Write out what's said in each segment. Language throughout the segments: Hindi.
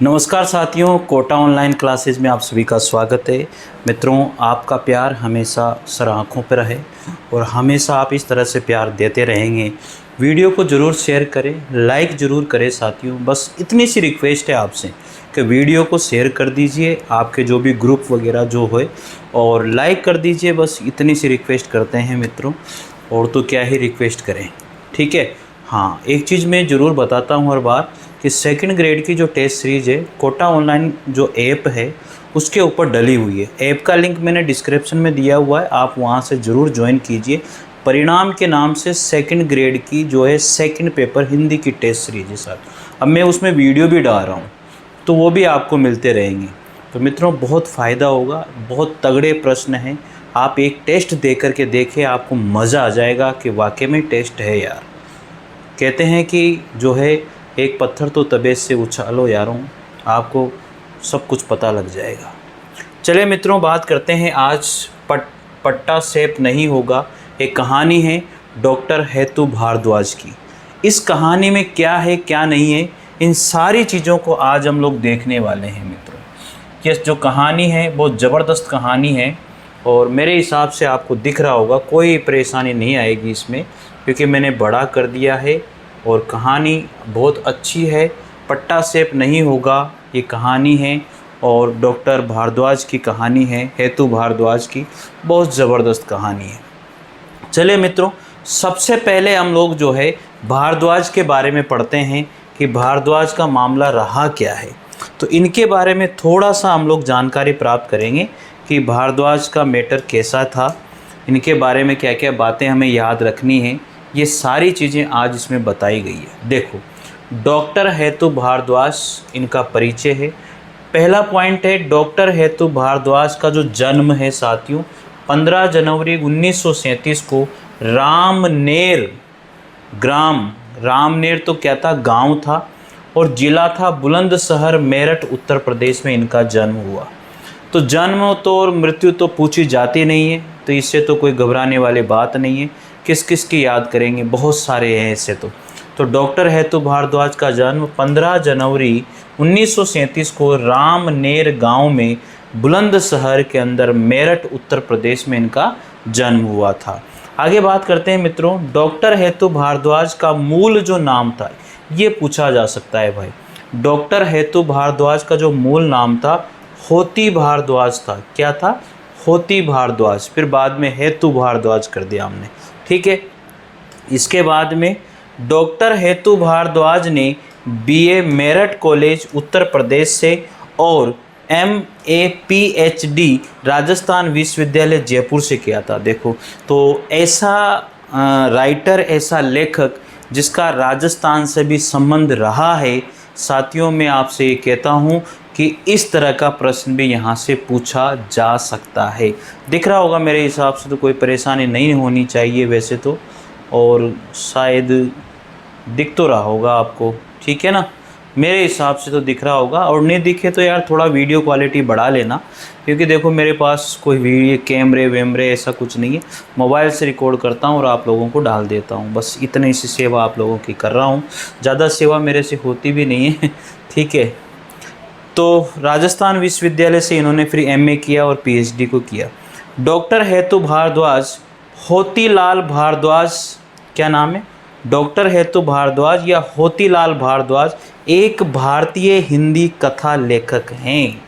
नमस्कार साथियों, कोटा ऑनलाइन क्लासेस में आप सभी का स्वागत है। मित्रों, आपका प्यार हमेशा सर आँखों पर रहे और हमेशा आप इस तरह से प्यार देते रहेंगे। वीडियो को ज़रूर शेयर करें, लाइक ज़रूर करें साथियों। बस इतनी सी रिक्वेस्ट है आपसे कि वीडियो को शेयर कर दीजिए, आपके जो भी ग्रुप वगैरह जो हो, और लाइक कर दीजिए। बस इतनी सी रिक्वेस्ट करते हैं मित्रों, और तो क्या ही रिक्वेस्ट करें, ठीक है। हाँ, एक चीज़ मैं ज़रूर बताता हूँ हर बार कि सेकंड ग्रेड की जो टेस्ट सीरीज़ है, कोटा ऑनलाइन जो ऐप है उसके ऊपर डली हुई है। ऐप का लिंक मैंने डिस्क्रिप्शन में दिया हुआ है, आप वहां से ज़रूर ज्वाइन कीजिए। परिणाम के नाम से सेकंड ग्रेड की जो है सेकंड पेपर हिंदी की टेस्ट सीरीज है साथ। अब मैं उसमें वीडियो भी डाल रहा हूँ, तो वो भी आपको मिलते रहेंगे। तो मित्रों, बहुत फ़ायदा होगा, बहुत तगड़े प्रश्न हैं। आप एक टेस्ट दे करके देखें, आपको मज़ा आ जाएगा कि वाकई में टेस्ट है यार। कहते हैं कि जो है एक पत्थर तो तबे से उछालो यारों, आपको सब कुछ पता लग जाएगा। चले मित्रों, बात करते हैं आज पट्टा सेप नहीं होगा। एक कहानी है डॉक्टर हेतु भारद्वाज की। इस कहानी में क्या है क्या नहीं है, इन सारी चीज़ों को आज हम लोग देखने वाले हैं मित्रों। ये जो कहानी है बहुत ज़बरदस्त कहानी है, और मेरे हिसाब से आपको दिख रहा होगा कोई परेशानी नहीं आएगी इसमें, क्योंकि मैंने बड़ा कर दिया है और कहानी बहुत अच्छी है। पट्टा सेप नहीं होगा ये कहानी है, और डॉक्टर भारद्वाज की कहानी है, हेतु भारद्वाज की। बहुत ज़बरदस्त कहानी है। चलिए मित्रों, सबसे पहले हम लोग जो है भारद्वाज के बारे में पढ़ते हैं कि भारद्वाज का मामला रहा क्या है। तो इनके बारे में थोड़ा सा हम लोग जानकारी प्राप्त करेंगे कि भारद्वाज का मैटर कैसा था, इनके बारे में क्या क्या बातें हमें याद रखनी है। ये सारी चीज़ें आज इसमें बताई गई है। देखो, डॉक्टर हेतु भारद्वाज, इनका परिचय है। पहला पॉइंट है, डॉक्टर हेतु भारद्वाज का जो जन्म है साथियों, 15 जनवरी 1937 को रामनेर ग्राम, रामनेर तो क्या था, गांव था, और ज़िला था बुलंदशहर, मेरठ, उत्तर प्रदेश में इनका जन्म हुआ। तो जन्म तो और मृत्यु तो पूछी जाती नहीं है, तो इससे तो कोई घबराने वाली बात नहीं है। किस किस की याद करेंगे, बहुत सारे हैं ऐसे तो डॉक्टर हेतु भारद्वाज का जन्म 15 जनवरी 1937 को रामनेर गांव में बुलंदशहर के अंदर, मेरठ, उत्तर प्रदेश में इनका जन्म हुआ था। आगे बात करते हैं मित्रों, डॉक्टर हेतु भारद्वाज का मूल जो नाम था, ये पूछा जा सकता है भाई। डॉक्टर हेतु भारद्वाज का जो मूल नाम था होती भारद्वाज था। क्या था? होती भारद्वाज। फिर बाद में हेतु भारद्वाज कर दिया हमने, ठीक है। इसके बाद में डॉक्टर हेतु भारद्वाज ने बीए मेरठ कॉलेज उत्तर प्रदेश से और MA PhD राजस्थान विश्वविद्यालय जयपुर से किया था। देखो, तो ऐसा राइटर, ऐसा लेखक जिसका राजस्थान से भी संबंध रहा है साथियों, मैं आपसे ये कहता हूँ कि इस तरह का प्रश्न भी यहाँ से पूछा जा सकता है। दिख रहा होगा मेरे हिसाब से, तो कोई परेशानी नहीं होनी चाहिए वैसे तो, और शायद दिख तो रहा होगा आपको, ठीक है ना। मेरे हिसाब से तो दिख रहा होगा, और नहीं दिखे तो यार थोड़ा वीडियो क्वालिटी बढ़ा लेना, क्योंकि देखो मेरे पास कोई वीडियो कैमरे वैमरे ऐसा कुछ नहीं है। मोबाइल से रिकॉर्ड करता हूँ और आप लोगों को डाल देता हूँ, बस इतनी सी सेवा आप लोगों की कर रहा हूँ। ज़्यादा सेवा मेरे से होती भी नहीं है, ठीक है। तो राजस्थान विश्वविद्यालय से इन्होंने फिर MA किया और PhD को किया। डॉक्टर हेतु भारद्वाज, होतीलाल भारद्वाज, क्या नाम है? डॉक्टर हेतु भारद्वाज या होतीलाल भारद्वाज एक भारतीय हिंदी कथा लेखक हैं।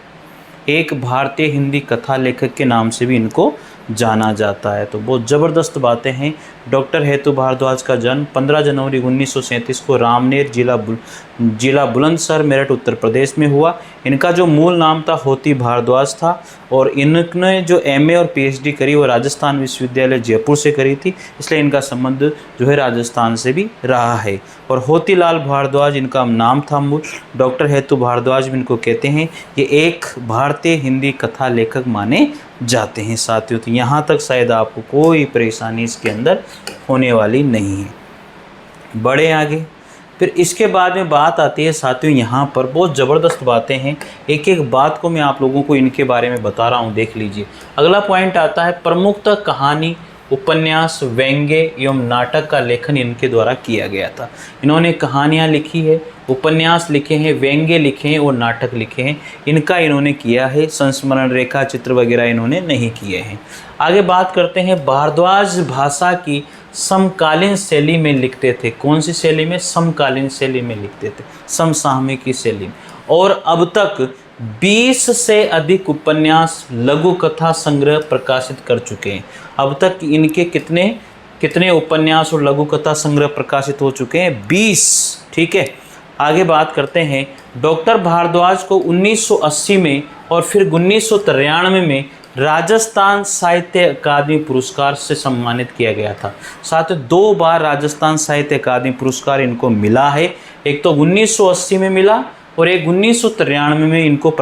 एक भारतीय हिंदी कथा लेखक के नाम से भी इनको जाना जाता है। तो बहुत ज़बरदस्त बातें हैं। डॉक्टर हेतु भारद्वाज का जन्म 15 जनवरी 1937 को रामनेर, जिला बुलंदशहर, मेरठ, उत्तर प्रदेश में हुआ। इनका जो मूल नाम था होती भारद्वाज था, और इन्होंने जो MA और PhD करी वो राजस्थान विश्वविद्यालय जयपुर से करी थी, इसलिए इनका संबंध जो है राजस्थान से भी रहा है। और होतीलाल भारद्वाज इनका नाम था मूल। डॉक्टर हेतु भारद्वाज भी इनको कहते हैं। ये एक भारतीय हिंदी कथा लेखक माने जाते हैं साथियों। तो यहाँ तक शायद आपको कोई परेशानी इसके अंदर होने वाली नहीं है। बड़े आगे, फिर इसके बाद में बात आती है साथियों, यहाँ पर बहुत ज़बरदस्त बातें हैं। एक एक बात को मैं आप लोगों को इनके बारे में बता रहा हूँ, देख लीजिए। अगला पॉइंट आता है प्रमुखतः कहानी उपन्यास, व्यंग्य एवं नाटक का लेखन इनके द्वारा किया गया था। इन्होंने कहानियाँ लिखी है, उपन्यास लिखे हैं, व्यंग्य लिखे हैं और नाटक लिखे हैं, इनका इन्होंने किया है। संस्मरण, रेखा चित्र वगैरह इन्होंने नहीं किए हैं। आगे बात करते हैं, भारद्वाज भाषा की समकालीन शैली में लिखते थे। कौन सी शैली में? समकालीन शैली में लिखते थे, समसामयिक शैली में। और अब तक 20 से अधिक उपन्यास, लघु कथा संग्रह प्रकाशित कर चुके हैं। अब तक इनके कितने उपन्यास और लघु कथा संग्रह प्रकाशित हो चुके हैं? 20। ठीक है, आगे बात करते हैं। डॉक्टर भारद्वाज को 1980 में और फिर 1993 में राजस्थान साहित्य अकादमी पुरस्कार से सम्मानित किया गया था। साथ ही 2 बार राजस्थान साहित्य अकादमी पुरस्कार इनको मिला है। एक तो 1980 में मिला और एक 1993 में इनको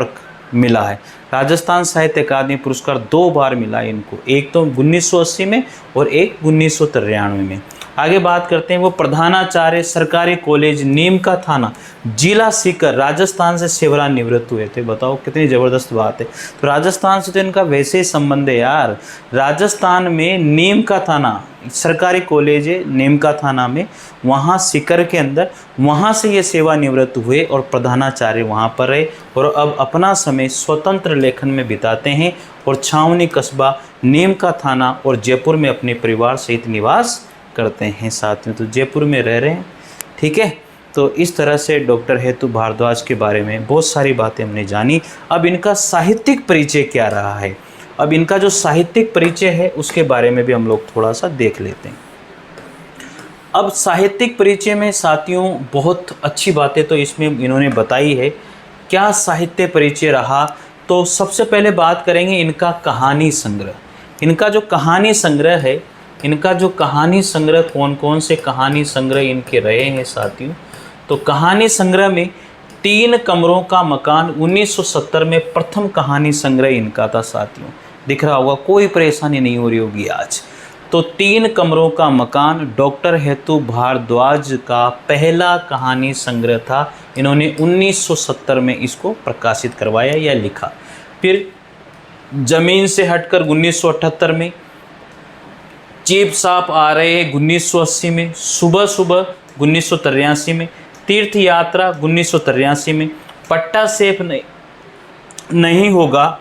मिला है। राजस्थान साहित्य अकादमी पुरस्कार 2 बार मिला है इनको, एक तो 1980 में और एक 1993 में। आगे बात करते हैं, वो प्रधानाचार्य सरकारी कॉलेज नीम का थाना, जिला सीकर, राजस्थान से सेवानिवृत्त हुए थे। बताओ कितनी ज़बरदस्त बात है। तो राजस्थान से तो इनका वैसे ही संबंध है यार। राजस्थान में नीम का थाना सरकारी कॉलेज है, नीम का थाना में, वहाँ सीकर के अंदर, वहाँ से ये सेवानिवृत्त हुए और प्रधानाचार्य वहाँ पर रहे और अब अपना समय स्वतंत्र लेखन में बिताते हैं और छावनी कस्बा, नीम का थाना और जयपुर में अपने परिवार सहित निवास करते हैं। साथ में तो जयपुर में रह रहे हैं। ठीक है, तो इस तरह से डॉक्टर हेतु भारद्वाज के बारे में बहुत सारी बातें हमने जानी। अब इनका साहित्यिक परिचय क्या रहा है, अब इनका जो साहित्यिक परिचय है उसके बारे में भी हम लोग थोड़ा सा देख लेते हैं। अब साहित्यिक परिचय में साथियों बहुत अच्छी बातें तो इसमें इन्होंने बताई है। क्या साहित्य परिचय रहा, तो सबसे पहले बात करेंगे इनका कहानी संग्रह। इनका जो कहानी संग्रह है, इनका जो कहानी संग्रह, कौन कौन से कहानी संग्रह इनके रहे हैं साथियों, तो कहानी संग्रह में 3 कमरों का मकान 1970 में प्रथम कहानी संग्रह इनका था साथियों। दिख रहा होगा, कोई परेशानी नहीं हो रही होगी आज। तो 3 कमरों का मकान डॉक्टर हेतु भारद्वाज का पहला कहानी संग्रह था। इन्होंने 1970 में इसको प्रकाशित करवाया या लिखा। फिर जमीन से हटकर 1978 में, चीप साप आ रहे हैं 1980 में, सुबह सुबह 1983 में, तीर्थ यात्रा 1983 में, पट्टा सेफ नहीं होगा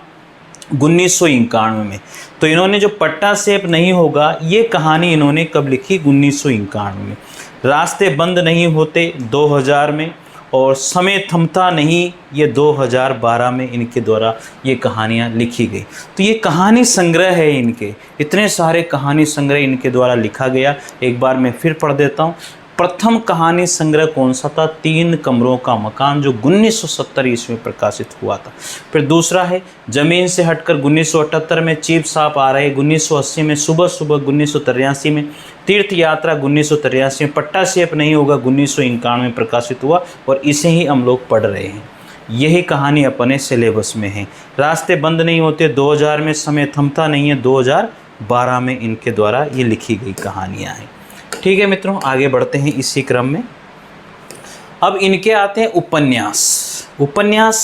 1991 में। तो इन्होंने जो पट्टा सेफ नहीं होगा ये कहानी इन्होंने कब लिखी? 1991 में। रास्ते बंद नहीं होते 2000 में, और समय थमता नहीं ये 2012 में इनके द्वारा ये कहानियाँ लिखी गई। तो ये कहानी संग्रह है इनके, इतने सारे कहानी संग्रह इनके द्वारा लिखा गया। एक बार मैं फिर पढ़ देता हूँ। प्रथम कहानी संग्रह कौन सा था? 3 कमरों का मकान, जो 1970 ईस्वी में प्रकाशित हुआ था। फिर दूसरा है जमीन से हटकर 1978 में, चीप साप आ रहे 1980 में, सुबह सुबह 1983 में, तीर्थ यात्रा 1983 में, पट्टा सेफ नहीं होगा 1991 में प्रकाशित हुआ और इसे ही हम लोग पढ़ रहे हैं। यही कहानी अपने सिलेबस में है। रास्ते बंद नहीं होते 2000 में, समय थमता नहीं है 2012 में इनके द्वारा ये लिखी गई कहानियाँ हैं। ठीक है मित्रों, आगे बढ़ते हैं इसी क्रम में। अब इनके आते हैं उपन्यास। उपन्यास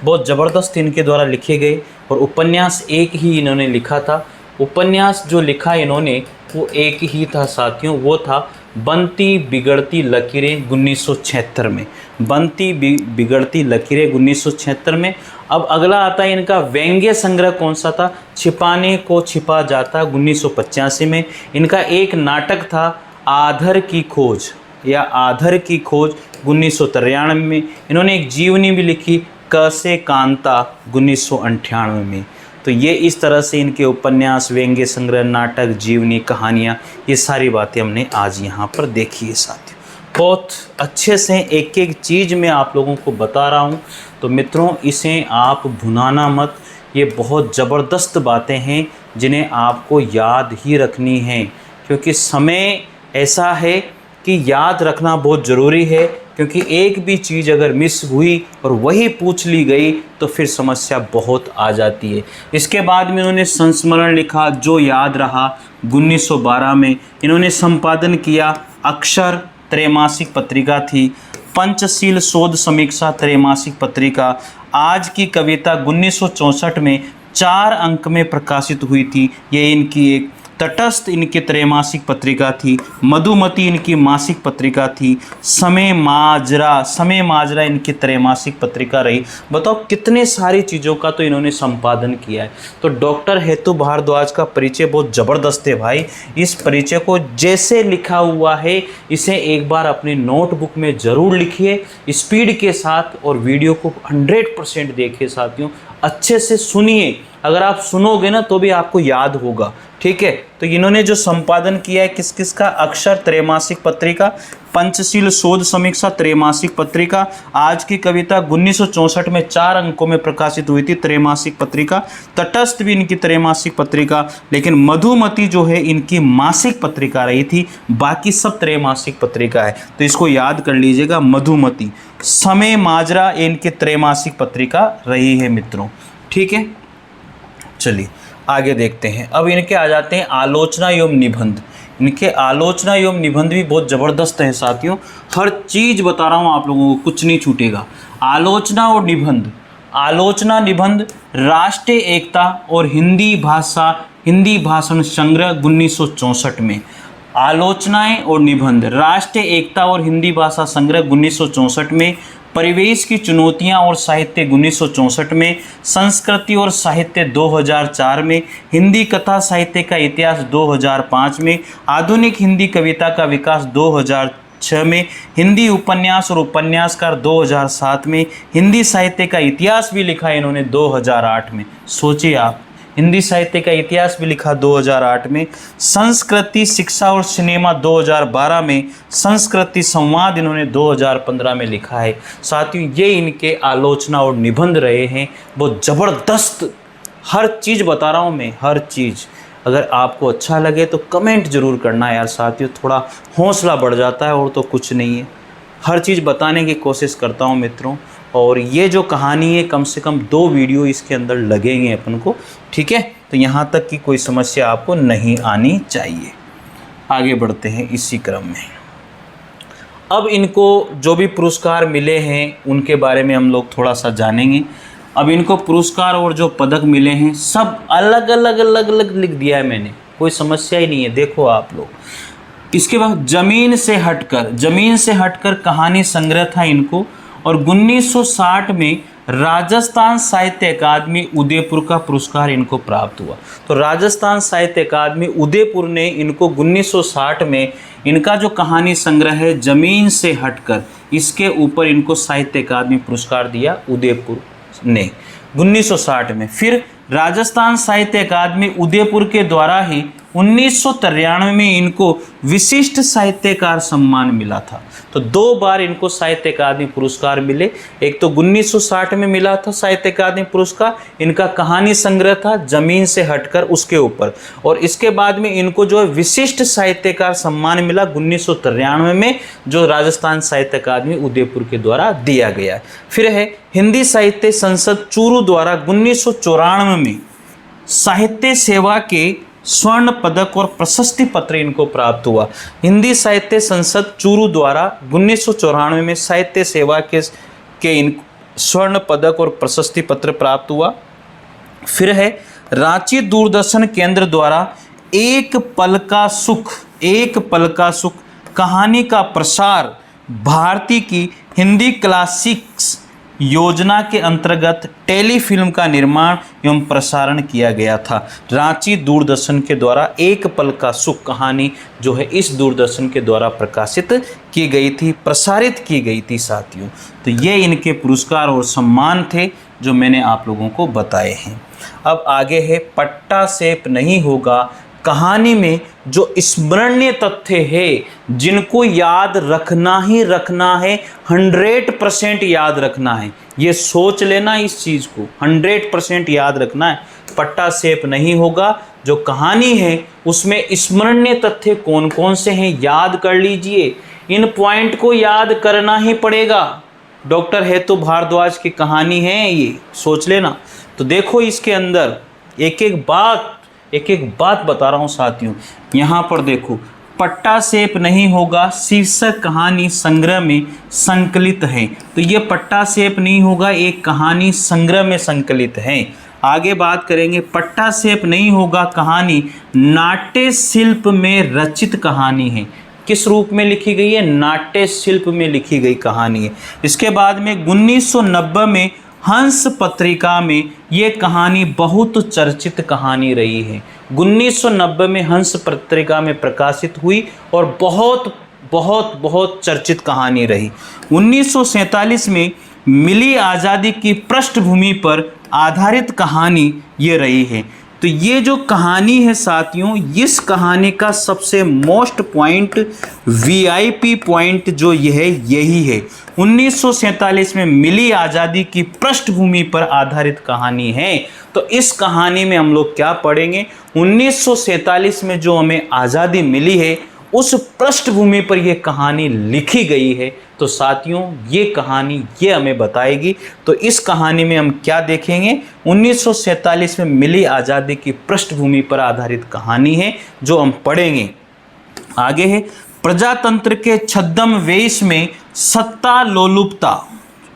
बहुत ज़बरदस्त इनके द्वारा लिखे गए और उपन्यास एक ही इन्होंने लिखा था। उपन्यास जो लिखा इन्होंने वो एक ही था साथियों, वो था बनती बिगड़ती लकीरें 1976 में। बनती बिगड़ती लकीरें 1976 में। अब अगला आता है इनका व्यंग्य संग्रह, कौन सा था? छिपाने को छिपा जाता 1985 में। इनका एक नाटक था आधर की खोज या आधर की खोज 1993 में। इन्होंने एक जीवनी भी लिखी कैसे कांता 1998 में। तो ये इस तरह से इनके उपन्यास, व्यंग्य संग्रह, नाटक, जीवनी, कहानियाँ, ये सारी बातें हमने आज यहाँ पर देखी है साथियों। बहुत अच्छे से एक एक चीज़ मैं आप लोगों को बता रहा हूँ। तो मित्रों इसे आप भुनाना मत, ये बहुत ज़बरदस्त बातें हैं जिन्हें आपको याद ही रखनी है, क्योंकि समय ऐसा है कि याद रखना बहुत ज़रूरी है। क्योंकि एक भी चीज़ अगर मिस हुई और वही पूछ ली गई तो फिर समस्या बहुत आ जाती है। इसके बाद में इन्होंने संस्मरण लिखा जो याद रहा 1912 में। इन्होंने संपादन किया अक्षर त्रैमासिक पत्रिका थी, पंचशील शोध समीक्षा त्रैमासिक पत्रिका, आज की कविता 1964 में 4 अंक में प्रकाशित हुई थी। ये इनकी एक तटस्थ इनकी त्रैमासिक पत्रिका थी, मधुमती इनकी मासिक पत्रिका थी, समय माजरा इनकी त्रैमासिक पत्रिका रही। बताओ कितने सारी चीज़ों का तो इन्होंने संपादन किया है। तो डॉक्टर हेतु भारद्वाज का परिचय बहुत ज़बरदस्त है भाई। इस परिचय को जैसे लिखा हुआ है इसे एक बार अपनी नोटबुक में ज़रूर लिखिए स्पीड के साथ, और वीडियो को 100% देखिए साथियों, अच्छे से सुनिए। अगर आप सुनोगे ना तो भी आपको याद होगा, ठीक है। तो इन्होंने जो संपादन किया है किस किस का, अक्षर त्रैमासिक पत्रिका, पंचशील शोध समीक्षा त्रैमासिक पत्रिका, आज की कविता 1964 में 4 अंकों में प्रकाशित हुई थी त्रैमासिक पत्रिका, तटस्थ भी इनकी त्रैमासिक पत्रिका, लेकिन मधुमती जो है इनकी मासिक पत्रिका रही थी, बाकी सब त्रैमासिक पत्रिका है। तो इसको याद कर लीजिएगा, मधुमती। समय माजरा इनकी त्रैमासिक पत्रिका रही है मित्रों, ठीक है। चलिए आगे देखते हैं। अब इनके आ जाते हैं आलोचना एवं निबंध। इनके आलोचना एवं निबंध भी बहुत ज़बरदस्त है साथियों, हर चीज़ बता रहा हूँ आप लोगों को, कुछ नहीं छूटेगा। आलोचना और निबंध, आलोचना निबंध राष्ट्रीय एकता और हिंदी भाषण संग्रह 1964 में। आलोचनाएं और निबंध राष्ट्रीय एकता और हिंदी भाषा संग्रह 1964 में, परिवेश की चुनौतियां और साहित्य 1964 में, संस्कृति और साहित्य 2004 में, हिंदी कथा साहित्य का इतिहास 2005 में, आधुनिक हिंदी कविता का विकास 2006 में, हिंदी उपन्यास और उपन्यासकार 2007 में, हिंदी साहित्य का इतिहास भी लिखा है इन्होंने 2008 में। सोचिए आप, हिंदी साहित्य का इतिहास भी लिखा 2008 में, संस्कृति शिक्षा और सिनेमा 2012 में, संस्कृति संवाद इन्होंने 2015 में लिखा है। साथियों ये इनके आलोचना और निबंध रहे हैं, बहुत ज़बरदस्त, हर चीज़ बता रहा हूँ मैं, हर चीज़। अगर आपको अच्छा लगे तो कमेंट ज़रूर करना यार साथियों, थोड़ा हौसला बढ़ जाता है और तो कुछ नहीं है। हर चीज़ बताने की कोशिश करता हूँ मित्रों, और ये जो कहानी है कम से कम 2 वीडियो इसके अंदर लगेंगे अपन को, ठीक है। तो यहाँ तक की कोई समस्या आपको नहीं आनी चाहिए। आगे बढ़ते हैं इसी क्रम में। अब इनको जो भी पुरस्कार मिले हैं उनके बारे में हम लोग थोड़ा सा जानेंगे। अब इनको पुरस्कार और जो पदक मिले हैं सब अलग अलग लिख दिया है मैंने, कोई समस्या ही नहीं है, देखो आप लोग। इसके बाद जमीन से हटकर कहानी संग्रह था इनको, और 1960 में राजस्थान साहित्य अकादमी उदयपुर का पुरस्कार इनको प्राप्त हुआ। तो राजस्थान साहित्य अकादमी उदयपुर ने इनको 1960 में इनका जो कहानी संग्रह है जमीन से हटकर, इसके ऊपर इनको साहित्य अकादमी पुरस्कार दिया उदयपुर ने 1960 में। फिर राजस्थान साहित्य अकादमी उदयपुर के द्वारा ही 1993 में इनको विशिष्ट साहित्यकार सम्मान मिला था। तो 2 बार इनको साहित्य अकादमी पुरस्कार मिले, एक तो 1960 में मिला था साहित्य अकादमी पुरस्कार, इनका कहानी संग्रह था जमीन से हटकर उसके ऊपर, और इसके बाद में इनको जो है विशिष्ट साहित्यकार सम्मान मिला 1993 में, जो राजस्थान साहित्य अकादमी उदयपुर के द्वारा दिया गया है। फिर है हिंदी साहित्य संसद चूरू द्वारा 1994 में साहित्य सेवा के स्वर्ण पदक और प्रशस्ति पत्र इनको प्राप्त हुआ। हिंदी साहित्य संसद चूरू द्वारा 1994 में साहित्य सेवा के इन स्वर्ण पदक और प्रशस्ति पत्र प्राप्त हुआ। फिर है रांची दूरदर्शन केंद्र द्वारा एक पल का सुख कहानी का प्रसार भारती की हिंदी क्लासिक्स योजना के अंतर्गत टेलीफिल्म का निर्माण एवं प्रसारण किया गया था। रांची दूरदर्शन के द्वारा एक पल का सुख कहानी जो है इस दूरदर्शन के द्वारा प्रकाशित की गई थी, प्रसारित की गई थी साथियों। तो ये इनके पुरस्कार और सम्मान थे जो मैंने आप लोगों को बताए हैं। अब आगे है पट्टा सेप नहीं होगा कहानी में जो स्मरणीय तथ्य है जिनको याद रखना ही रखना है, 100% याद रखना है। ये सोच लेना इस चीज़ को, 100% याद रखना है। पट्टा सेप नहीं होगा जो कहानी है उसमें स्मरणीय तथ्य कौन कौन से हैं याद कर लीजिए, इन पॉइंट को याद करना ही पड़ेगा। डॉक्टर हेतु भारद्वाज की कहानी है, ये सोच लेना। तो देखो इसके अंदर एक एक बात बता रहा हूँ साथियों। यहाँ पर देखो, पट्टा सेप नहीं होगा शीर्षक कहानी संग्रह में संकलित है। तो ये पट्टा सेप नहीं होगा एक कहानी संग्रह में संकलित है। आगे बात करेंगे, पट्टासेप नहीं होगा कहानी नाट्य शिल्प में रचित कहानी है। किस रूप में लिखी गई है? नाट्य शिल्प में लिखी गई कहानी है। इसके बाद में 1990 में हंस पत्रिका में ये कहानी बहुत चर्चित कहानी रही है। 1990 में हंस पत्रिका में प्रकाशित हुई और बहुत बहुत बहुत चर्चित कहानी रही। 1947 में मिली आज़ादी की पृष्ठभूमि पर आधारित कहानी ये रही है। तो ये जो कहानी है साथियों, इस कहानी का सबसे मोस्ट पॉइंट, वीआईपी पॉइंट जो ये है यही है। 1947 में मिली आज़ादी की पृष्ठभूमि पर आधारित कहानी है। तो इस कहानी में हम लोग क्या पढ़ेंगे? 1947 में जो हमें आज़ादी मिली है उस पृष्ठभूमि पर यह कहानी लिखी गई है। तो साथियों ये कहानी ये हमें बताएगी। तो इस कहानी में हम क्या देखेंगे? 1947 में मिली आज़ादी की पृष्ठभूमि पर आधारित कहानी है जो हम पढ़ेंगे। आगे है, प्रजातंत्र के छद्म वेश में सत्ता लोलुपता।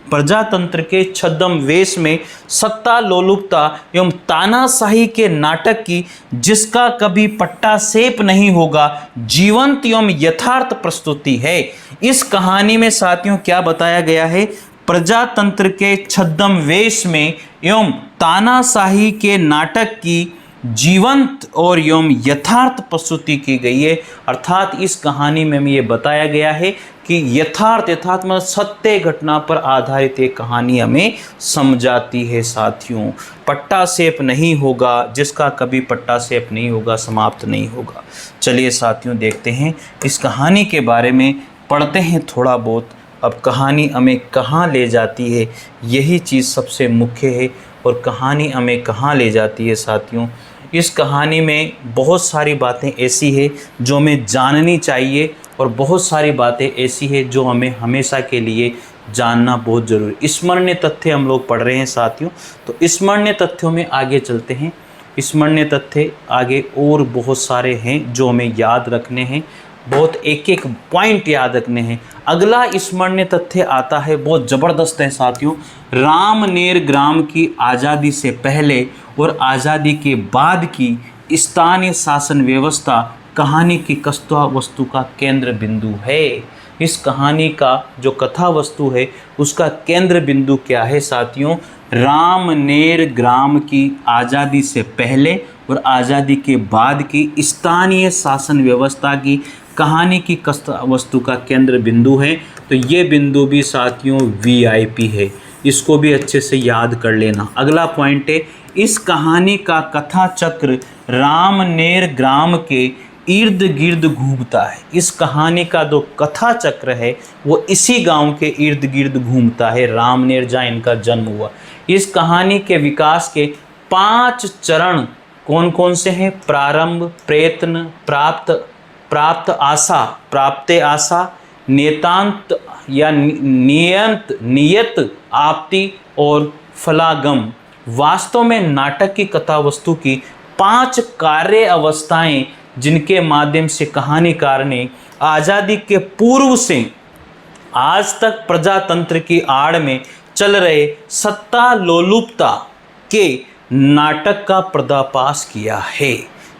प्रजातंत्र के छद्म वेश में सत्ता लोलुपता एवं तानाशाही के नाटक की जिसका कभी पट्टासेप नहीं होगा जीवंत एवं यथार्थ प्रस्तुति है। इस कहानी में साथियों क्या बताया गया है? प्रजातंत्र के छद्म वेश में एवं तानाशाही के नाटक की जीवंत और एवं यथार्थ प्रस्तुति की गई है। अर्थात इस कहानी में ये बताया गया है कि यथार्थ मतलब सत्य घटना पर आधारित एक कहानी हमें समझाती है। साथियों पट्टासेप नहीं होगा, जिसका कभी पट्टासेप नहीं होगा, समाप्त नहीं होगा। चलिए साथियों देखते हैं इस कहानी के बारे में, पढ़ते हैं थोड़ा बहुत। अब कहानी हमें कहाँ ले जाती है, यही चीज़ सबसे मुख्य है। और कहानी हमें कहाँ ले जाती है साथियों? इस कहानी में बहुत सारी बातें ऐसी है जो हमें जाननी चाहिए और बहुत सारी बातें ऐसी है जो हमें हमेशा के लिए जानना बहुत ज़रूरी। स्मरणीय तथ्य हम लोग पढ़ रहे हैं साथियों। तो स्मरणीय तथ्यों में आगे चलते हैं। स्मरणीय तथ्य आगे और बहुत सारे हैं जो हमें याद रखने हैं, बहुत एक एक पॉइंट याद रखने हैं। अगला स्मरणीय तथ्य आता है, बहुत ज़बरदस्त है साथियों। रामनेर ग्राम की आज़ादी से पहले और आज़ादी के बाद की स्थानीय शासन व्यवस्था कहानी की कथा वस्तु का केंद्र बिंदु है। इस कहानी का जो कथा वस्तु है उसका केंद्र बिंदु क्या है साथियों? रामनेर ग्राम की आज़ादी से पहले और आज़ादी के बाद की स्थानीय शासन व्यवस्था की कहानी की कथा वस्तु का केंद्र बिंदु है। तो ये बिंदु भी साथियों वीआईपी है, इसको भी अच्छे से याद कर लेना। अगला पॉइंट है, इस कहानी का कथा चक्र रामनेर ग्राम के इर्द गिर्द घूमता है। इस कहानी का जो कथा चक्र है वो इसी गांव के इर्द गिर्द घूमता है, रामनेर जहाँ इनका जन्म हुआ। इस कहानी के विकास के 5 चरण कौन कौन से हैं? प्रारंभ, प्रयत्न, प्राप्त आशा, नेतांत या नियत आपत्ति और फलागम। वास्तव में नाटक की कथा वस्तु की 5 कार्य अवस्थाएं जिनके माध्यम से कहानीकार ने आज़ादी के पूर्व से आज तक प्रजातंत्र की आड़ में चल रहे सत्ता लोलुपता के नाटक का पर्दाफाश किया है।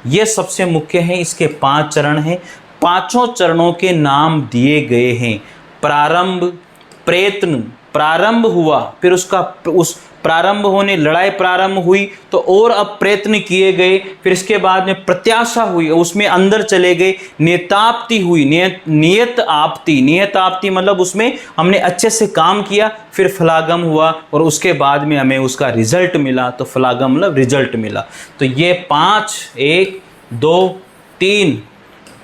ये सबसे मुख्य है। इसके 5 चरण हैं। 5 चरणों के नाम दिए गए हैं। प्रारंभ, प्रयत्न, प्रारंभ हुआ, फिर उस प्रारंभ होने लड़ाई प्रारंभ हुई तो और अब प्रयत्न किए गए, फिर इसके बाद में प्रत्याशा हुई, उसमें अंदर चले गए, नेताप्ति हुई, नियत आपत्ति मतलब उसमें हमने अच्छे से काम किया, फिर फलागम हुआ और उसके बाद में हमें उसका रिजल्ट मिला। तो फलागम मतलब रिजल्ट मिला। तो ये 5, 1, 2, 3,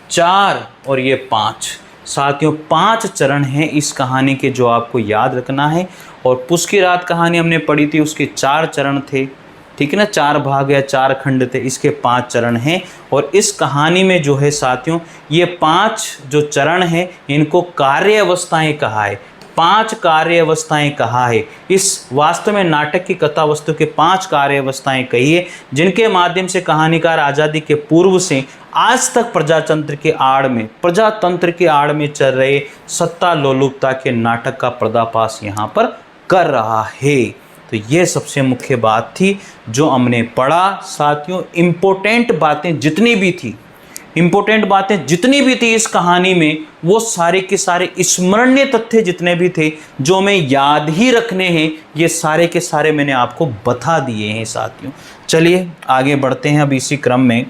4 और ये 5 साथियों 5 चरण हैं इस कहानी के जो आपको याद रखना है। और पुस की रात कहानी हमने पढ़ी थी, उसके 4 चरण थे, ठीक है ना, 4 भाग या 4 खंड थे, इसके 5 चरण हैं। और इस कहानी में जो है साथियों ये 5 जो चरण हैं इनको कार्य अवस्थाएं कहा है। 5 कार्य अवस्थाएं कहा है। इस वास्तव में नाटक की कथा वस्तु के 5 कार्य अवस्थाएं कही है जिनके माध्यम से कहानीकार आज़ादी के पूर्व से आज तक प्रजातंत्र के आड़ में चल रहे सत्ता लोलुपता के नाटक का पर्दाफाश यहाँ पर कर रहा है। तो ये सबसे मुख्य बात थी जो हमने पढ़ा साथियों। इम्पोर्टेंट बातें जितनी भी थी इस कहानी में, वो सारे के सारे स्मरणीय तथ्य जितने भी थे जो हमें याद ही रखने हैं, ये सारे के सारे मैंने आपको बता दिए हैं साथियों। चलिए आगे बढ़ते हैं। अब इसी क्रम में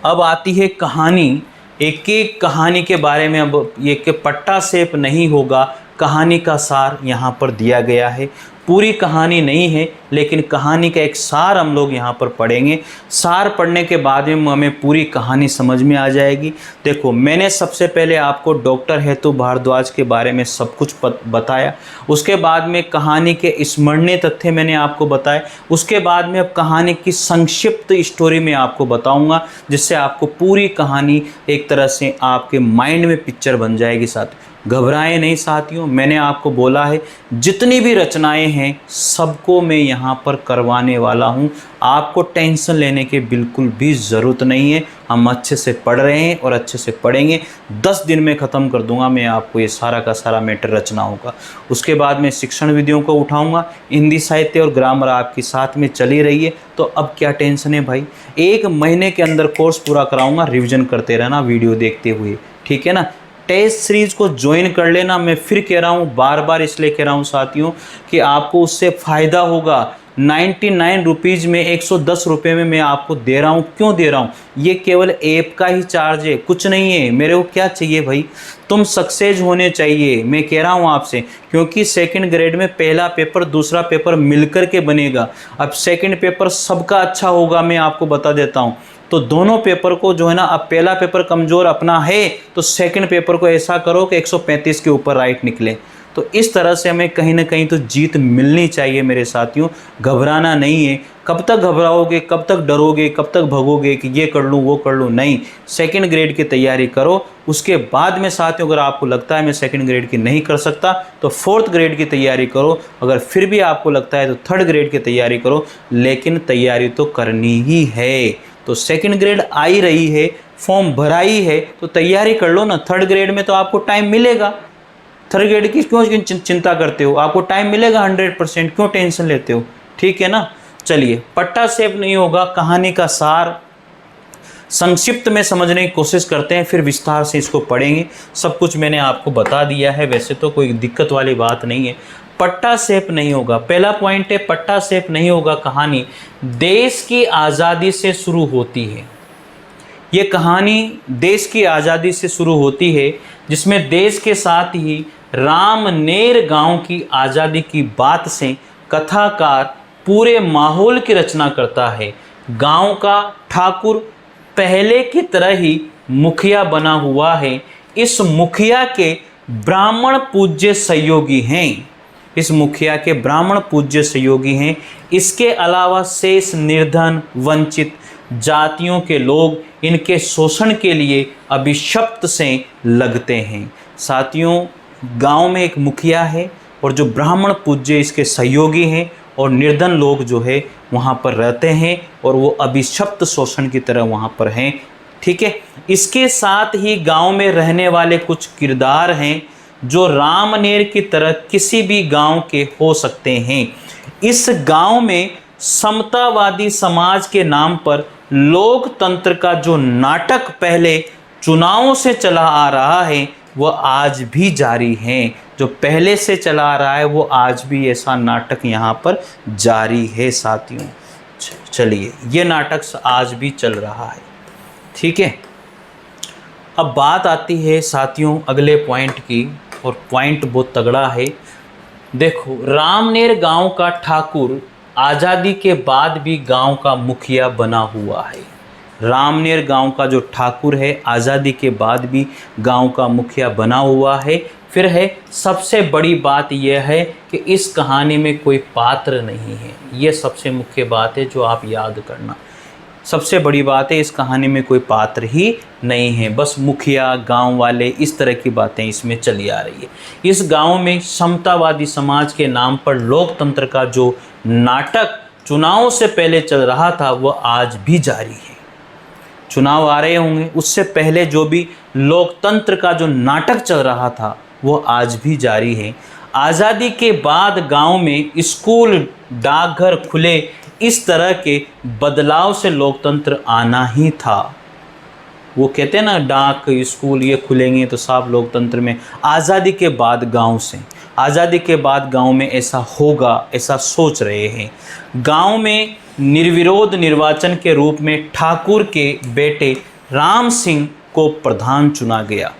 अब आती है कहानी। एक एक कहानी के बारे में, अब ये कि पट्टा सेप नहीं होगा, कहानी का सार यहाँ पर दिया गया है। पूरी कहानी नहीं है लेकिन कहानी का एक सार हम लोग यहाँ पर पढ़ेंगे। सार पढ़ने के बाद में हमें पूरी कहानी समझ में आ जाएगी। देखो, मैंने सबसे पहले आपको डॉक्टर हेतु भारद्वाज के बारे में सब कुछ बताया। उसके बाद में कहानी के स्मरणीय तथ्य मैंने आपको बताए। उसके बाद में अब कहानी की संक्षिप्त स्टोरी में आपको बताऊंगा, जिससे आपको पूरी कहानी एक तरह से आपके माइंड में पिक्चर बन जाएगी। साथ घबराएं नहीं साथियों, मैंने आपको बोला है जितनी भी रचनाएं हैं सबको मैं यहाँ पर करवाने वाला हूँ। आपको टेंशन लेने की बिल्कुल भी ज़रूरत नहीं है। हम अच्छे से पढ़ रहे हैं और अच्छे से पढ़ेंगे। 10 दिन में ख़त्म कर दूंगा मैं आपको ये सारा का सारा मैटर रचनाओं का। उसके बाद मैं शिक्षण विधियों को उठाऊंगा। हिंदी साहित्य और ग्रामर आपकी साथ में चली रही है, तो अब क्या टेंशन है भाई। 1 महीने के अंदर कोर्स पूरा कराऊंगा। रिविज़न करते रहना वीडियो देखते हुए, ठीक है ना। टेस्ट सीरीज को ज्वाइन कर लेना। मैं फिर कह रहा हूँ, बार बार इसलिए कह रहा हूँ साथियों कि आपको उससे फ़ायदा होगा। 99 रुपीज़ में 110 रुपये में मैं आपको दे रहा हूँ। क्यों दे रहा हूँ? ये केवल ऐप का ही चार्ज है, कुछ नहीं है। मेरे को क्या चाहिए भाई, तुम सक्सेस होने चाहिए। मैं कह रहा हूँ आपसे, क्योंकि सेकंड ग्रेड में पहला पेपर दूसरा पेपर मिलकर के बनेगा। अब सेकंड पेपर सबका अच्छा होगा, मैं आपको बता देता हूँ। तो दोनों पेपर को जो है ना, अब पहला पेपर कमज़ोर अपना है तो सेकंड पेपर को ऐसा करो कि 135 के ऊपर राइट निकले। तो इस तरह से हमें कहीं ना कहीं तो जीत मिलनी चाहिए मेरे साथियों। घबराना नहीं है। कब तक घबराओगे, कब तक डरोगे, कब तक भगोगे कि ये कर लूँ वो कर लूँ? नहीं, सेकंड ग्रेड की तैयारी करो। उसके बाद में साथियों अगर आपको लगता है मैं सेकंड ग्रेड की नहीं कर सकता तो 4th ग्रेड की तैयारी करो। अगर फिर भी आपको लगता है तो 3rd ग्रेड की तैयारी करो, लेकिन तैयारी तो करनी ही है। तो सेकंड ग्रेड आई रही है, फॉर्म भरा ही है, तो तैयारी कर लो ना। 3rd ग्रेड में तो आपको टाइम मिलेगा। 3rd ग्रेड की क्यों चिंता करते हो? आपको टाइम मिलेगा 100%, क्यों टेंशन लेते हो? ठीक है ना। चलिए, पट्टा सेव नहीं होगा, कहानी का सार संक्षिप्त में समझने की कोशिश करते हैं, फिर विस्तार से इसको पढ़ेंगे। सब कुछ मैंने आपको बता दिया है, वैसे तो कोई दिक्कत वाली बात नहीं है। पट्टा सेप नहीं होगा, पहला पॉइंट है पट्टा सेप नहीं होगा। कहानी देश की आज़ादी से शुरू होती है। ये कहानी देश की आज़ादी से शुरू होती है, जिसमें देश के साथ ही रामनेर गांव की आज़ादी की बात से कथाकार पूरे माहौल की रचना करता है। गांव का ठाकुर पहले की तरह ही मुखिया बना हुआ है। इस मुखिया के ब्राह्मण पूज्य सहयोगी हैं। इस मुखिया के ब्राह्मण पूज्य सहयोगी हैं। इसके अलावा शेष निर्धन वंचित जातियों के लोग इनके शोषण के लिए अभिशप्त से लगते हैं। साथियों, गांव में एक मुखिया है और जो ब्राह्मण पूज्य इसके सहयोगी हैं, और निर्धन लोग जो है वहाँ पर रहते हैं और वो अभिशप्त शोषण की तरह वहाँ पर हैं। ठीक है। इसके साथ ही गांव में रहने वाले कुछ किरदार हैं जो रामनेर की तरह किसी भी गांव के हो सकते हैं। इस गांव में समतावादी समाज के नाम पर लोकतंत्र का जो नाटक पहले चुनावों से चला आ रहा है वह आज भी जारी है। जो पहले से चला आ रहा है वो आज भी ऐसा नाटक यहाँ पर जारी है साथियों। चलिए, ये नाटक आज भी चल रहा है। ठीक है। अब बात आती है साथियों अगले पॉइंट की, और पॉइंट बहुत तगड़ा है। देखो, रामनेर गांव का ठाकुर आज़ादी के बाद भी गांव का मुखिया बना हुआ है। रामनेर गांव का जो ठाकुर है आज़ादी के बाद भी गांव का मुखिया बना हुआ है। फिर है सबसे बड़ी बात यह है कि इस कहानी में कोई पात्र नहीं है। ये सबसे मुख्य बात है जो आप याद करना। सबसे बड़ी बात है, इस कहानी में कोई पात्र ही नहीं है, बस मुखिया गांव वाले, इस तरह की बातें इसमें चली आ रही है। इस गांव में समतावादी समाज के नाम पर लोकतंत्र का जो नाटक चुनाव से पहले चल रहा था वह आज भी जारी है। चुनाव आ रहे होंगे, उससे पहले जो भी लोकतंत्र का जो नाटक चल रहा था वो आज भी जारी है। आज़ादी के बाद गांव में स्कूल, डाकघर खुले, इस तरह के बदलाव से लोकतंत्र आना ही था। वो कहते हैं ना, डाक स्कूल ये खुलेंगे तो साफ लोकतंत्र में। आज़ादी के बाद गांव से, आज़ादी के बाद गांव में ऐसा होगा, ऐसा सोच रहे हैं। गांव में निर्विरोध निर्वाचन के रूप में ठाकुर के बेटे राम सिंह को प्रधान चुना गया।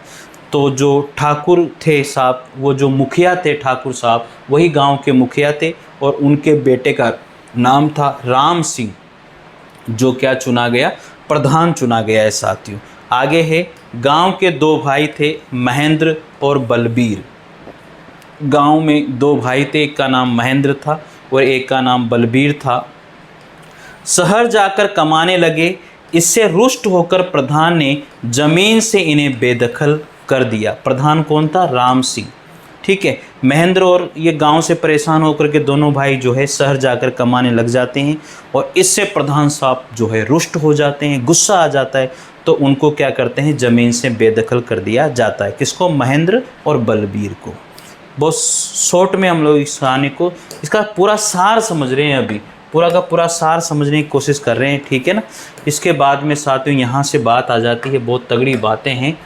तो जो ठाकुर थे साहब, वो जो मुखिया थे ठाकुर साहब, वही गांव के मुखिया थे और उनके बेटे का नाम था राम सिंह, जो क्या चुना गया, प्रधान चुना गया है साथियों। आगे है, गांव के दो भाई थे, महेंद्र और बलबीर। गांव में दो भाई थे, एक का नाम महेंद्र था और एक का नाम बलबीर था। शहर जाकर कमाने लगे। इससे रुष्ट होकर प्रधान ने जमीन से इन्हें बेदखल कर दिया। प्रधान कौन था? राम सिंह। ठीक है, महेंद्र और ये गांव से परेशान होकर के दोनों भाई जो है शहर जाकर कमाने लग जाते हैं और इससे प्रधान साहब जो है रुष्ट हो जाते हैं, गुस्सा आ जाता है, तो उनको क्या करते हैं, ज़मीन से बेदखल कर दिया जाता है। किसको? महेंद्र और बलबीर को। बहुत शॉर्ट में हम लोग इस कहानी को, इसका पूरा सार समझ रहे हैं, अभी पूरा का पूरा सार समझने की कोशिश कर रहे हैं, ठीक है ना। इसके बाद में साथियों यहाँ से बात आ जाती है, बहुत तगड़ी बातें हैं।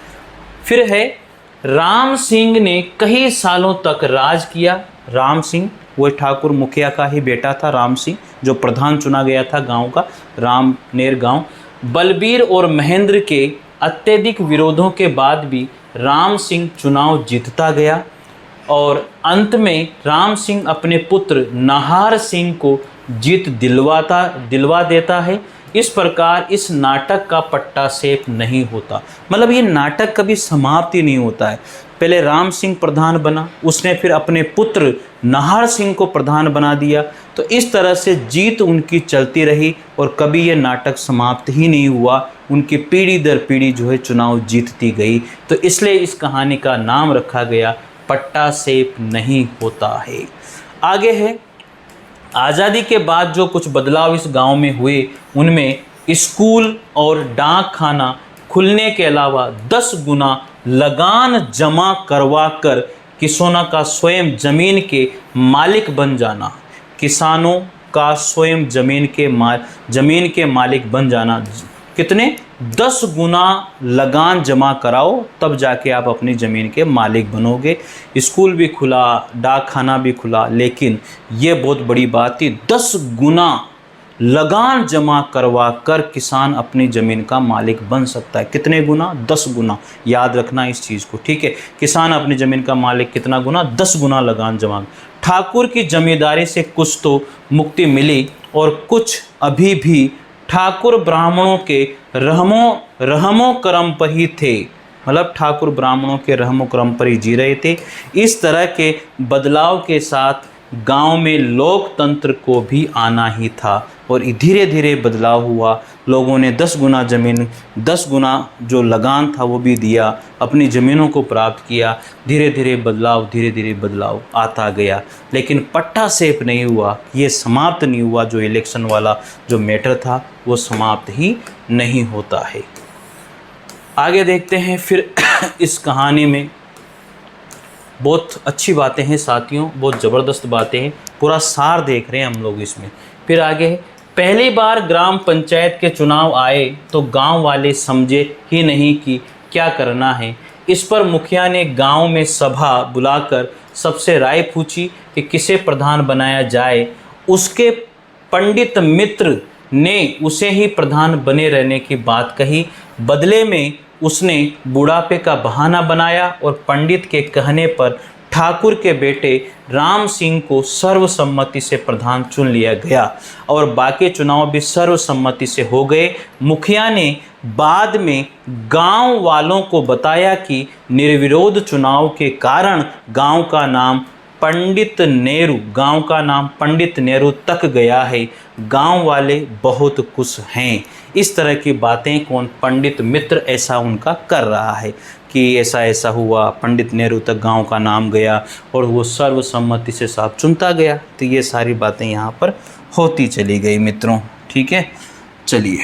फिर है, राम सिंह ने कई सालों तक राज किया। राम सिंह वो ठाकुर मुखिया का ही बेटा था, राम सिंह, जो प्रधान चुना गया था गांव का, रामनेर गांव। बलबीर और महेंद्र के अत्यधिक विरोधों के बाद भी राम सिंह चुनाव जीतता गया और अंत में राम सिंह अपने पुत्र नाहर सिंह को जीत दिलवा देता है। इस प्रकार इस नाटक का पट्टासेप नहीं होता, मतलब ये नाटक कभी समाप्त ही नहीं होता है। पहले राम सिंह प्रधान बना, उसने फिर अपने पुत्र नाहर सिंह को प्रधान बना दिया, तो इस तरह से जीत उनकी चलती रही और कभी ये नाटक समाप्त ही नहीं हुआ। उनकी पीढ़ी दर पीढ़ी जो है चुनाव जीतती गई, तो इसलिए इस कहानी का नाम रखा गया पट्टासेप नहीं होता है। आगे है, आज़ादी के बाद जो कुछ बदलाव इस गांव में हुए, उनमें स्कूल और डाक खाना खुलने के अलावा 10 गुना लगान जमा करवा कर किसानों का स्वयं जमीन के मालिक बन जाना। किसानों का स्वयं जमीन के मालिक बन जाना। कितने? 10 गुना लगान जमा कराओ, तब जाके आप अपनी ज़मीन के मालिक बनोगे। स्कूल भी खुला, डाक खाना भी खुला, लेकिन ये बहुत बड़ी बात थी, 10 गुना लगान जमा करवा कर किसान अपनी ज़मीन का मालिक बन सकता है। कितने गुना? 10 गुना। याद रखना इस चीज़ को, ठीक है। किसान अपनी ज़मीन का मालिक कितना गुना? 10 गुना लगान जमा। ठाकुर की जमींदारी से कुछ तो मुक्ति मिली और कुछ अभी भी ठाकुर ब्राह्मणों के रहमो करम पर ही थे, मतलब ठाकुर ब्राह्मणों के रहमो करम पर ही जी रहे थे। इस तरह के बदलाव के साथ गांव में लोकतंत्र को भी आना ही था और धीरे धीरे बदलाव हुआ। लोगों ने 10 गुना ज़मीन, 10 गुना जो लगान था वो भी दिया, अपनी ज़मीनों को प्राप्त किया। धीरे धीरे बदलाव आता गया, लेकिन पट्टासेप नहीं हुआ, ये समाप्त नहीं हुआ। जो इलेक्शन वाला जो मैटर था वो समाप्त ही नहीं होता है। आगे देखते हैं फिर इस कहानी में बहुत अच्छी बातें हैं साथियों, बहुत ज़बरदस्त बातें हैं, पूरा सार देख रहे हैं हम लोग इसमें। फिर आगे है, पहली बार ग्राम पंचायत के चुनाव आए तो गांव वाले समझे ही नहीं कि क्या करना है। इस पर मुखिया ने गांव में सभा बुलाकर सबसे राय पूछी कि किसे प्रधान बनाया जाए। उसके पंडित मित्र ने उसे ही प्रधान बने रहने की बात कही। बदले में उसने बुढ़ापे का बहाना बनाया और पंडित के कहने पर ठाकुर के बेटे राम सिंह को सर्वसम्मति से प्रधान चुन लिया गया और बाकी चुनाव भी सर्वसम्मति से हो गए। मुखिया ने बाद में गांव वालों को बताया कि निर्विरोध चुनाव के कारण गांव का नाम पंडित नेहरू तक गया है। गांव वाले बहुत खुश हैं। इस तरह की बातें कौन? पंडित मित्र ऐसा उनका कर रहा है कि ऐसा हुआ, पंडित नेहरू तक गांव का नाम गया और वो सर्वसम्मति से साहब चुनता गया। तो ये सारी बातें यहाँ पर होती चली गई मित्रों, ठीक है। चलिए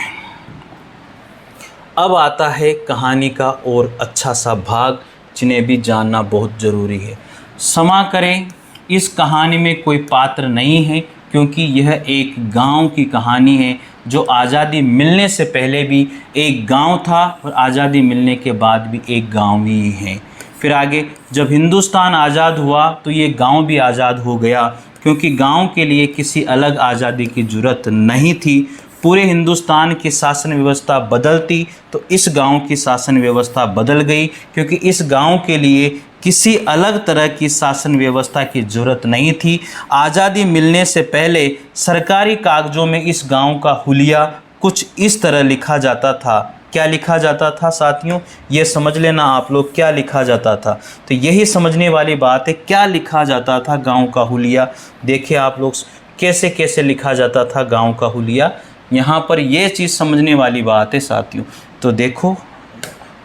अब आता है कहानी का और अच्छा सा भाग, जिन्हें भी जानना बहुत ज़रूरी है। क्षमा करें, इस कहानी में कोई पात्र नहीं है, क्योंकि यह एक गांव की कहानी है जो आज़ादी मिलने से पहले भी एक गांव था और आज़ादी मिलने के बाद भी एक गांव ही है। फिर आगे जब हिंदुस्तान आज़ाद हुआ तो ये गांव भी आज़ाद हो गया, क्योंकि गांव के लिए किसी अलग आज़ादी की ज़रूरत नहीं थी। पूरे हिंदुस्तान की शासन व्यवस्था बदलती तो इस गांव की शासन व्यवस्था बदल गई, क्योंकि इस गांव के लिए किसी अलग तरह की शासन व्यवस्था की ज़रूरत नहीं थी। आज़ादी मिलने से पहले सरकारी कागज़ों में इस गांव का हुलिया कुछ इस तरह लिखा जाता था। क्या लिखा जाता था साथियों, ये समझ लेना आप लोग, क्या लिखा जाता था। तो यही समझने वाली बात है, क्या लिखा जाता था गांव का हुलिया। देखिए आप लोग कैसे कैसे लिखा जाता था गांव का हुलिया, यहाँ पर ये चीज़ समझने वाली बात है साथियों। तो देखो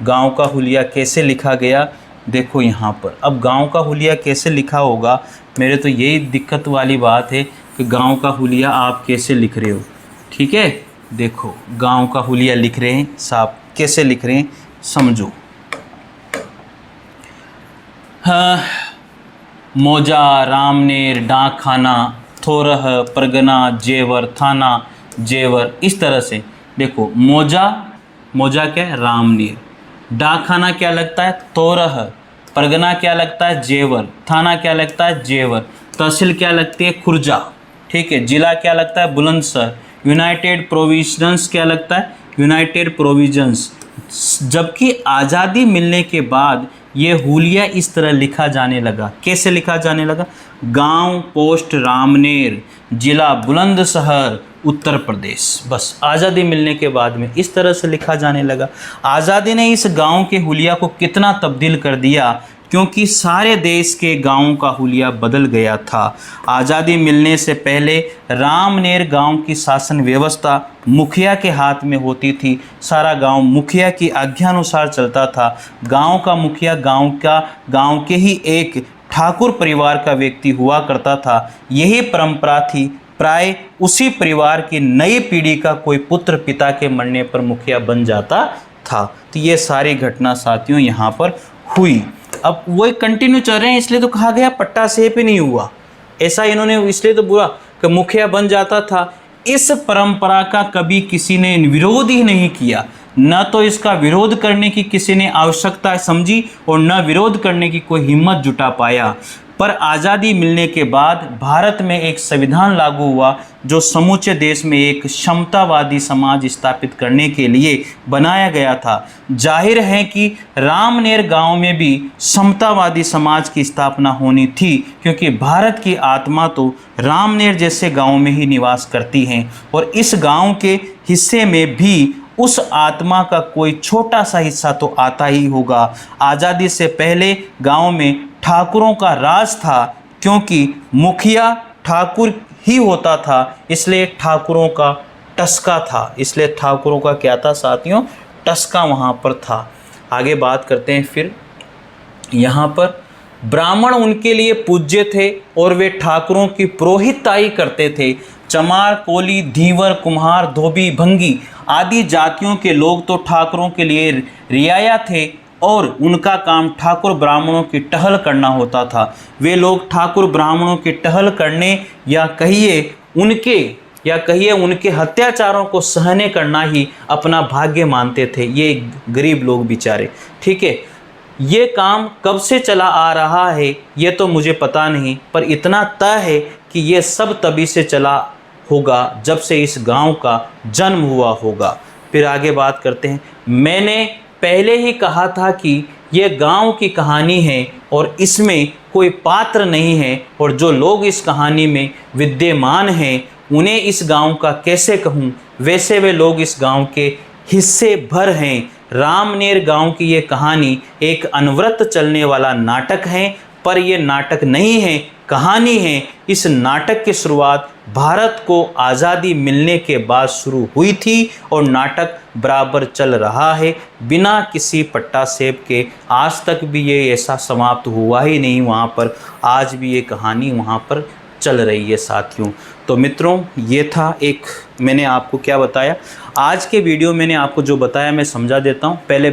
गांव का हुलिया कैसे लिखा गया, देखो यहाँ पर। अब गांव का हुलिया कैसे लिखा होगा, मेरे तो यही दिक्कत वाली बात है कि गांव का हुलिया आप कैसे लिख रहे हो। ठीक है, देखो गांव का हुलिया लिख रहे हैं साहब, कैसे लिख रहे हैं समझो। हाँ, मौजा, रामनेर, डाकखाना, थोरह, परगना, जेवर, थाना, जेवर, इस तरह से देखो। मौजा, मौजा क्या है, रामनेर। डाकखाना क्या लगता है, तोरह। परगना क्या लगता है, जेवर। थाना क्या लगता है, जेवर। तहसील क्या लगती है, खुर्जा। ठीक है, जिला क्या लगता है, बुलंदशहर। यूनाइटेड प्रोविजंस क्या लगता है, यूनाइटेड प्रोविजंस। जबकि आज़ादी मिलने के बाद ये हुलिया इस तरह लिखा जाने लगा। कैसे लिखा जाने लगा, गांव पोस्ट रामनेर, जिला बुलंदशहर, उत्तर प्रदेश। बस आज़ादी मिलने के बाद में इस तरह से लिखा जाने लगा। आज़ादी ने इस गांव के हुलिया को कितना तब्दील कर दिया, क्योंकि सारे देश के गांवों का हुलिया बदल गया था। आज़ादी मिलने से पहले रामनेर गांव की शासन व्यवस्था मुखिया के हाथ में होती थी। सारा गांव मुखिया की आज्ञानुसार चलता था। गांव का मुखिया गांव के ही एक ठाकुर परिवार का व्यक्ति हुआ करता था। यही परंपरा थी। प्राय उसी परिवार की नई पीढ़ी का कोई पुत्र पिता के मरने पर मुखिया बन जाता था। तो ये सारी घटना साथियों यहाँ पर हुई। अब वो कंटिन्यू चल रहे हैं, इसलिए तो कहा गया पट्टा सेप ही नहीं हुआ। ऐसा इन्होंने इसलिए तो बुरा कि मुखिया बन जाता था। इस परंपरा का कभी किसी ने विरोध ही नहीं किया, न तो इसका विरोध करने की किसी ने आवश्यकता समझी और न विरोध करने की कोई हिम्मत जुटा पाया। पर आज़ादी मिलने के बाद भारत में एक संविधान लागू हुआ जो समूचे देश में एक समतावादी समाज स्थापित करने के लिए बनाया गया था। जाहिर है कि रामनेर गांव में भी समतावादी समाज की स्थापना होनी थी, क्योंकि भारत की आत्मा तो रामनेर जैसे गांव में ही निवास करती है और इस गांव के हिस्से में भी उस आत्मा का कोई छोटा सा हिस्सा तो आता ही होगा। आज़ादी से पहले गांव में ठाकुरों का राज था, क्योंकि मुखिया ठाकुर ही होता था, इसलिए ठाकुरों का टसका था। इसलिए ठाकुरों का क्या था साथियों, टसका वहाँ पर था। आगे बात करते हैं। फिर यहाँ पर ब्राह्मण उनके लिए पूज्य थे और वे ठाकुरों की पुरोहिताई करते थे। चमार, कोली, धीवर, कुम्हार, धोबी, भंगी आदि जातियों के लोग तो ठाकुरों के लिए रियाया थे और उनका काम ठाकुर ब्राह्मणों की टहल करना होता था। वे लोग ठाकुर ब्राह्मणों की टहल करने या कहिए उनके अत्याचारों को सहने करना ही अपना भाग्य मानते थे। ये गरीब लोग बेचारे। ठीक है, ये काम कब से चला आ रहा है ये तो मुझे पता नहीं, पर इतना तय है कि ये सब तभी से चला होगा जब से इस गांव का जन्म हुआ होगा। फिर आगे बात करते हैं। मैंने पहले ही कहा था कि ये गांव की कहानी है और इसमें कोई पात्र नहीं है, और जो लोग इस कहानी में विद्यमान हैं उन्हें इस गांव का कैसे कहूँ, वैसे वे लोग इस गांव के हिस्से भर हैं। रामनेर गांव की ये कहानी एक अनवरत चलने वाला नाटक है, पर यह नाटक नहीं है, कहानी है। इस नाटक की शुरुआत भारत को आज़ादी मिलने के बाद शुरू हुई थी और नाटक बराबर चल रहा है बिना किसी पट्टा सेब के। आज तक भी ये ऐसा समाप्त हुआ ही नहीं वहाँ पर, आज भी ये कहानी वहाँ पर चल रही है साथियों। तो मित्रों, ये था एक मैंने आपको क्या बताया आज के वीडियो। मैंने आपको जो बताया मैं समझा देता हूँ। पहले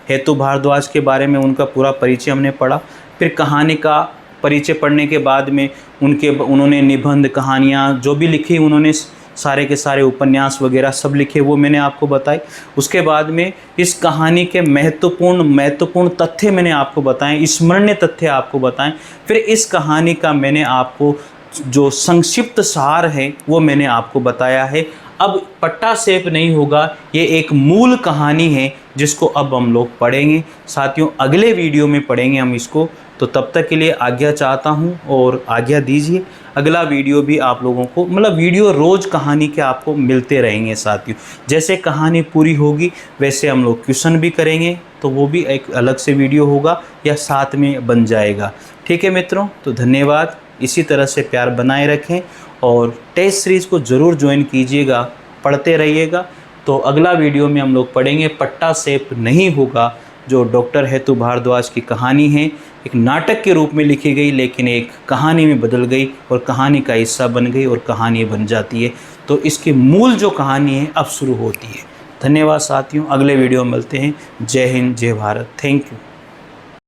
हेतु भारद्वाज के बारे में उनका पूरा परिचय हमने पढ़ा, फिर कहानी का परिचय पढ़ने के बाद में उन्होंने निबंध, कहानियाँ जो भी लिखी, उन्होंने सारे के सारे उपन्यास वगैरह सब लिखे, वो मैंने आपको बताए। उसके बाद में इस कहानी के महत्वपूर्ण तथ्य मैंने आपको बताएं, स्मरणीय तथ्य आपको बताएं। फिर इस कहानी का मैंने आपको जो संक्षिप्त सार है वो मैंने आपको बताया है। अब पट्टासेप नहीं होगा, ये एक मूल कहानी है जिसको अब हम लोग पढ़ेंगे। साथियों, अगले वीडियो में पढ़ेंगे हम इसको। तो तब तक के लिए आज्ञा चाहता हूँ और आज्ञा दीजिए। अगला वीडियो भी आप लोगों को, मतलब वीडियो रोज़ कहानी के आपको मिलते रहेंगे साथियों। जैसे कहानी पूरी होगी वैसे हम लोग क्वेश्चन भी करेंगे, तो वो भी एक अलग से वीडियो होगा या साथ में बन जाएगा। ठीक है मित्रों, तो धन्यवाद। इसी तरह से प्यार बनाए रखें और टेस्ट सीरीज़ को ज़रूर ज्वाइन कीजिएगा, पढ़ते रहिएगा। तो अगला वीडियो में हम लोग पढ़ेंगे पट्टासेप नहीं होगा, जो डॉक्टर हेतु भारद्वाज की कहानी है। एक नाटक के रूप में लिखी गई, लेकिन एक कहानी में बदल गई और कहानी का हिस्सा बन गई और कहानी बन जाती है। तो इसकी मूल जो कहानी है अब शुरू होती है। धन्यवाद साथियों, अगले वीडियो में मिलते हैं। जय हिंद, जय भारत। Thank you.